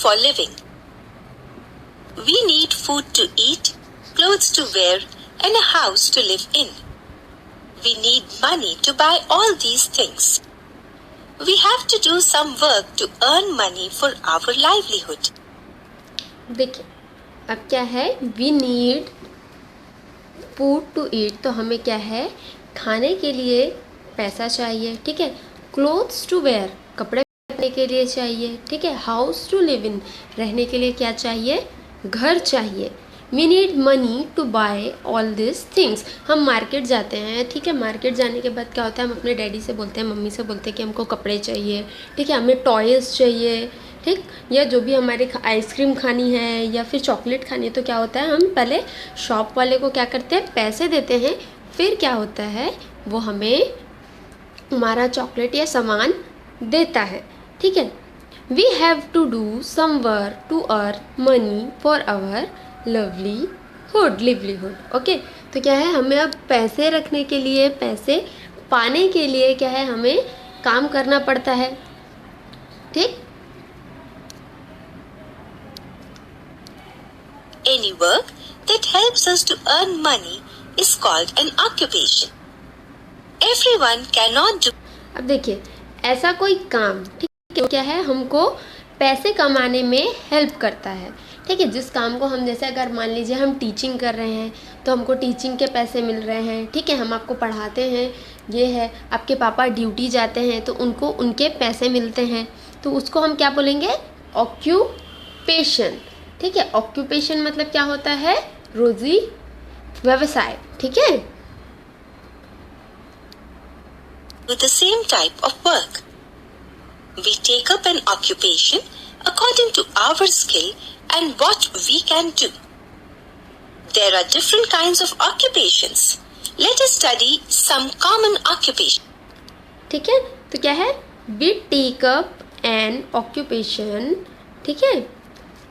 for living. We need food to eat, clothes to wear, and a house to live in. We need money to buy all these things. We have to do some work to earn money for our livelihood. देखिए अब क्या है, we need food to eat, तो हमें क्या है, खाने के लिए पैसा चाहिए, ठीक है। क्लोथ्स टू वेयर, कपड़े पहनने के लिए चाहिए, ठीक है। हाउस टू लिव इन, रहने के लिए क्या चाहिए, घर चाहिए। We need money to buy all this things, हम मार्केट जाते हैं, ठीक है। मार्केट जाने के बाद क्या होता है, हम अपने डैडी से बोलते हैं, मम्मी से बोलते हैं कि हमको कपड़े चाहिए, ठीक है, हमें टॉयज़ चाहिए, ठीक, या जो भी हमारे आइसक्रीम खानी है या फिर चॉकलेट खानी है, तो क्या होता है, हम पहले शॉप वाले को क्या करते हैं, पैसे देते हैं, फिर क्या होता है, वो हमें हमारा चॉकलेट या सामान देता है, ठीक है। We have to do some work to earn money for our livelihood, okay. तो क्या है, हमें अब पैसे रखने के लिए, पैसे पाने के लिए क्या है, हमें काम करना पड़ता है, ठीक। Any work that helps us to earn money is called an occupation. Everyone cannot do. अब देखिए, ऐसा कोई काम, ठीक है, क्या है, हमको पैसे कमाने में हेल्प करता है, ठीक है। जिस काम को हम, जैसे अगर मान लीजिए हम टीचिंग कर रहे हैं तो हमको टीचिंग के पैसे मिल रहे हैं, ठीक है, हम आपको पढ़ाते हैं, ये है। आपके पापा ड्यूटी जाते हैं तो उनको उनके पैसे मिलते हैं, तो उसको हम क्या बोलेंगे, ऑक्यूपेशन, ठीक है। ऑक्यूपेशन मतलब क्या होता है, रोजी व्यवसाय, ठीक है। With the same type of work, we take up an occupation according to our skill and what we can do. There are different kinds of occupations. Let us study some common occupation. ठीक है, तो क्या है, we take up an occupation, ठीक है।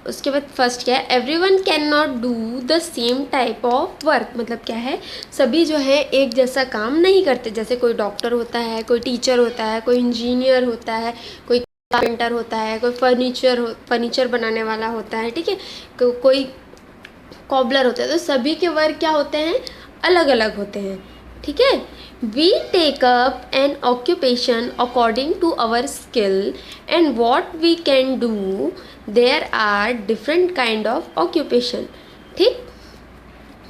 उसके बाद first क्या है, everyone can not do the same type of work, मतलब क्या है, सभी जो है एक जैसा काम नहीं करते। जैसे कोई डॉक्टर होता है, कोई टीचर होता है, कोई इंजीनियर होता है, कोई कारपेंटर होता है, कोई फर्नीचर बनाने वाला होता है, ठीक है, कोई कॉबलर होता है। तो सभी के वर्क क्या होते हैं, अलग अलग होते हैं, ठीक है। We take up an occupation according to our skill and what we can do, there are different kind of occupation, ठीक।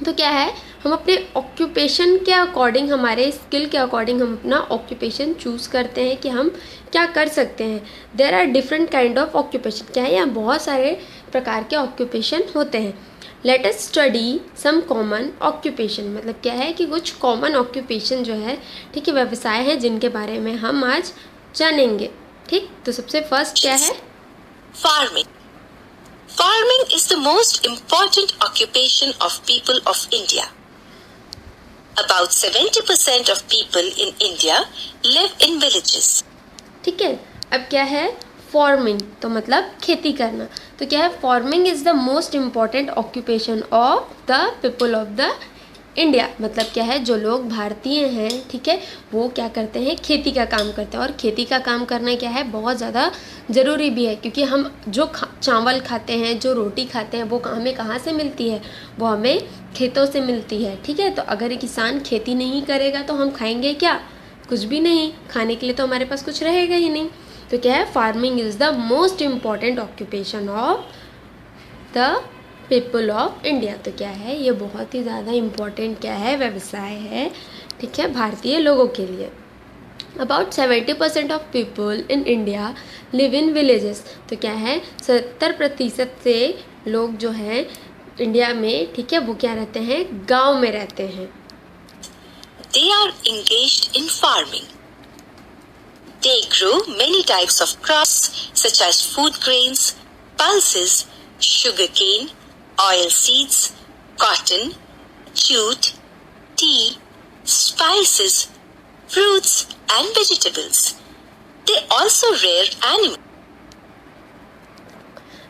तो क्या है, हम अपने ऑक्यूपेशन के अकॉर्डिंग, हमारे स्किल के अकॉर्डिंग हम अपना ऑक्यूपेशन चूज़ करते हैं कि हम क्या कर सकते हैं। There are different kind of occupation, क्या है, यहाँ बहुत सारे प्रकार के ऑक्यूपेशन होते हैं। Let us study some common occupation, मतलब क्या है कि कुछ कॉमन ऑक्यूपेशन जो है, ठीक है, व्यवसाय हैं जिनके बारे में हम आज जानेंगे, ठीक। तो सबसे फर्स्ट क्या है, Farming. Farming is the most important occupation of people of India. About 70% of people in India live in villages. ठीक है। अब क्या है, फार्मिंग, तो मतलब खेती करना। तो क्या है, farming is the most important occupation of the people of the India, मतलब क्या है, जो लोग भारतीय हैं, ठीक है, वो क्या करते हैं, खेती का काम करते हैं। और खेती का काम करना क्या है, बहुत ज़्यादा ज़रूरी भी है, क्योंकि हम जो चावल खाते हैं, जो रोटी खाते हैं, वो हमें कहाँ से मिलती है, वो हमें खेतों से मिलती है, ठीक है। तो अगर एक किसान खेती नहीं करेगा तो हम खाएंगे क्या, कुछ भी नहीं, खाने के लिए तो हमारे पास कुछ रहेगा ही नहीं। तो क्या है, farming is the most important occupation of the people of India. तो क्या है, ये बहुत ही ज़्यादा इम्पॉर्टेंट क्या है, व्यवसाय है, ठीक है, भारतीय लोगों के लिए। About 70% of people in India live in villages. तो क्या है, 70% से लोग जो हैं इंडिया में, ठीक है, वो क्या रहते हैं, गांव में रहते हैं। They are engaged in farming. They grow many types of crops such as food grains, pulses, sugarcane, oil seeds, cotton, jute, tea, spices, fruits and vegetables. They also rear animals.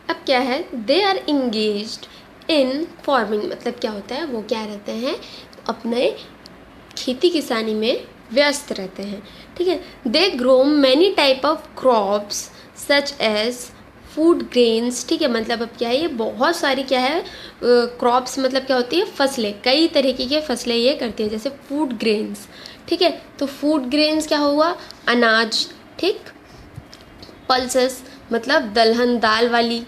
अब क्या है, they are engaged in farming, मतलब क्या होता है, वो क्या रहते हैं, अपने खेती किसानी में व्यस्त रहते हैं, ठीक है। They grow many type of crops such as food grains, ठीक है, मतलब अब क्या है, ये बहुत सारी क्या है क्रॉप्स, मतलब क्या होती है, फसलें, कई तरीके के फसलें ये करती है, जैसे फूड ग्रेन्स, ठीक है। तो फूड ग्रेन्स क्या हुआ, अनाज, ठीक, पल्सेस मतलब दलहन दाल वाली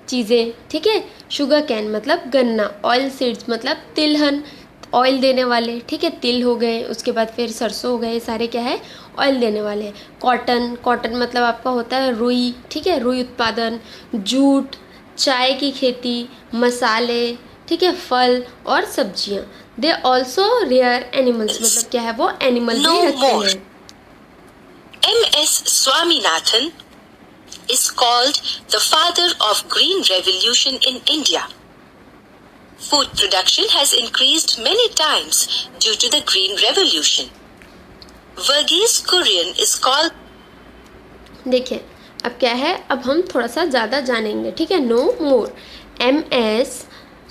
चीज़ें, ठीक है, शुगर कैन मतलब गन्ना, ऑयल सीड्स मतलब तिलहन, ऑयल देने वाले, ठीक है, तिल हो गए, उसके बाद फिर सरसों हो गए, सारे क्या है, ऑयल देने वाले। कॉटन, कॉटन मतलब आपका होता है रुई, ठीक है, रुई उत्पादन, जूट, चाय की खेती, मसाले, ठीक है, फल और सब्जियां। दे ऑल्सो रेयर एनिमल्स, मतलब क्या है, वो एनिमल भी रखते हैं। M.S. Swaminathan is called the father of Green Revolution in India. Food production has increased many times due to the Green Revolution. Verghese Kurian is called. देखिए अब क्या है, अब हम थोड़ा सा ज़्यादा जानेंगे, ठीक है। No more, M.S.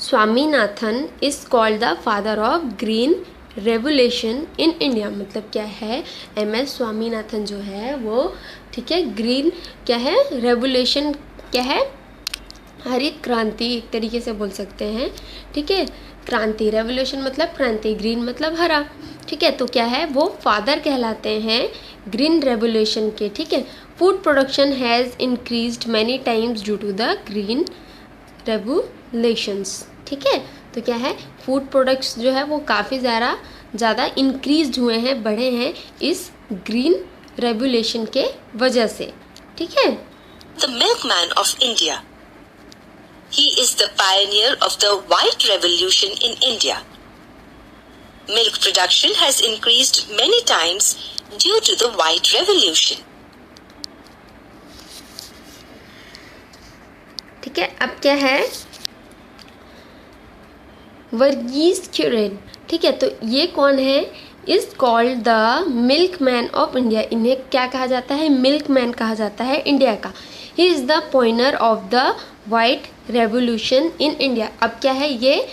Swaminathan is called the father of green revolution in India, मतलब क्या है, M.S. स्वामीनाथन जो है वो, ठीक है, ग्रीन क्या है, रेवोल्यूशन क्या है, हरित क्रांति एक तरीके से बोल सकते हैं, ठीक है, क्रांति, रेवोल्यूशन मतलब क्रांति, ग्रीन मतलब हरा, ठीक है, तो क्या है, वो फादर कहलाते हैं ग्रीन रेवोल्यूशन के, ठीक है। Food production has increased many times due to the green revolutions, ठीक है। तो क्या है, फूड प्रोडक्ट्स जो है वो काफ़ी ज़्यादा इंक्रीज हुए हैं, बढ़े हैं इस ग्रीन रेवोल्यूशन के वजह से, ठीक है। The milkman of India. He is the pioneer of the White Revolution in India. Milk production has increased many times due to the White Revolution. ठीक है, अब क्या है, वर्गीज क्यूरेन, ठीक है, तो ये कौन है, is called the milk man of India, इन्हें क्या कहा जाता है, मिल्क मैन कहा जाता है इंडिया का। He is the pioneer of the white revolution in India. अब क्या है, ये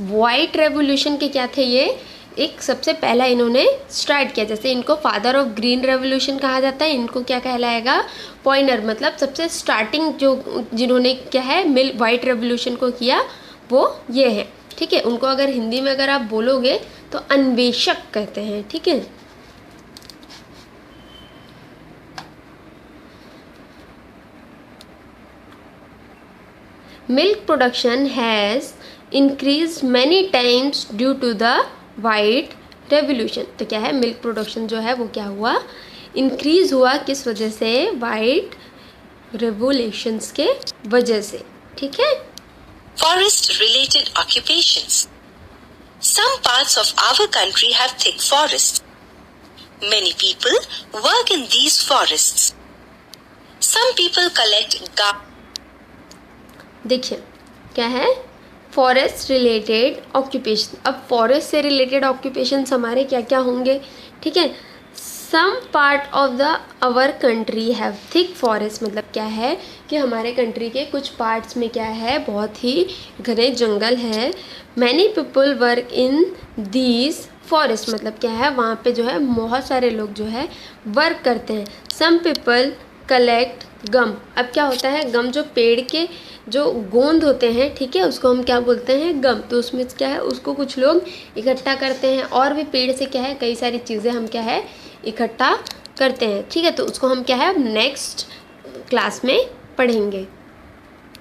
वाइट रेवोल्यूशन के क्या थे, ये एक सबसे पहला इन्होंने स्टार्ट किया, जैसे इनको फादर ऑफ ग्रीन रेवोल्यूशन कहा जाता है, इनको क्या कहलाएगा, पॉइनर, मतलब सबसे स्टार्टिंग जो जिन्होंने क्या है वाइट रेवोल्यूशन को किया वो ये है, ठीक है। उनको अगर हिंदी में अगर आप बोलोगे तो अन्वेषक कहते हैं, ठीक है। Milk production has increase many times due to the white revolution, तो क्या है, मिल्क प्रोडक्शन जो है वो क्या हुआ, इंक्रीज हुआ, किस वजह से, वाइट रेवोल्यूशंस के वजह से, ठीक है। Forest related occupations. Some parts of our country have thick forests. Many people work in these forests. Some people collect देखिए क्या है, फॉरेस्ट रिलेटेड ऑक्यूपेशन। अब फॉरेस्ट से रिलेटेड ऑक्यूपेशंस हमारे क्या क्या होंगे, ठीक है। Some part of the our country have thick forest, मतलब क्या है कि हमारे कंट्री के कुछ पार्ट्स में क्या है, बहुत ही घने जंगल है। Many people work in these forest, मतलब क्या है, वहाँ पे जो है बहुत सारे लोग जो है वर्क करते हैं। सम पीपल कलेक्ट गम। अब क्या होता है, गम जो पेड़ के जो गोंद होते हैं, ठीक है, उसको हम क्या बोलते हैं, गम। तो उसमें क्या है, उसको कुछ लोग इकट्ठा करते हैं, और भी पेड़ से क्या है, कई सारी चीज़ें हम क्या है इकट्ठा करते हैं, ठीक है। तो उसको हम क्या है नेक्स्ट क्लास में पढ़ेंगे।